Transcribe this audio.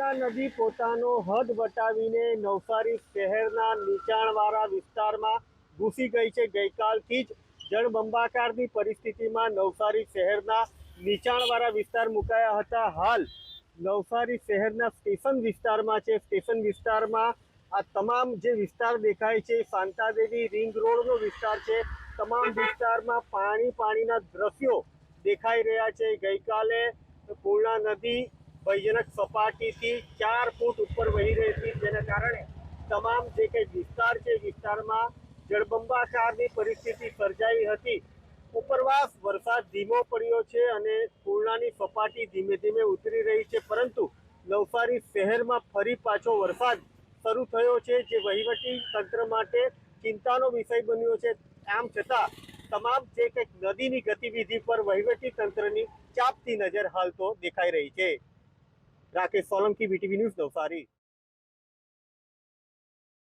પૂર્ણા નદી પોતાનો હદ વટાવીને નવસારી શહેરના નીચાણવાળા વિસ્તારમાં ઘૂસી ગઈ છે। ગઈકાલથી જ જળબંબાકારની પરિસ્થિતિમાં નવસારી શહેરના નીચાણવાળા વિસ્તાર મુકાયા હતા। હાલ નવસારી શહેરના સ્ટેશન વિસ્તારમાં છે। સ્ટેશન વિસ્તારમાં આ તમામ જે વિસ્તાર દેખાય છે શાંતાદેવી રિંગ રોડનો વિસ્તાર છે। તમામ વિસ્તારમાં પાણીના દ્રશ્યો દેખાઈ રહ્યા છે। ગઈકાલે પૂર્ણા નદી ભયજનક સપાટીથી 4 ફૂટ ઉપર વહી રહી હતી, જેના કારણે તમામ જે કંઈ વિસ્તાર છે વિસ્તારમાં જળબંબાકારની પરિસ્થિતિ સર્જાઈ હતી। ઉપરવાસ વરસાદ ધીમો પડ્યો છે અને પૂર્ણાની સપાટી ધીમે ધીમે ઉતરી રહી છે, પરંતુ નવસારી શહેરમાં ફરી પાછો વરસાદ શરૂ થયો છે, જે વહીવટી તંત્ર માટે ચિંતાનો વિષય બન્યો છે। આમ છતાં તમામ જે કંઈક નદીની ગતિવિધિ પર વહીવટી તંત્રની ચાંપતી નજર હાલ તો દેખાઈ રહી છે। Rakesh Solanki, VTV news, Navsari.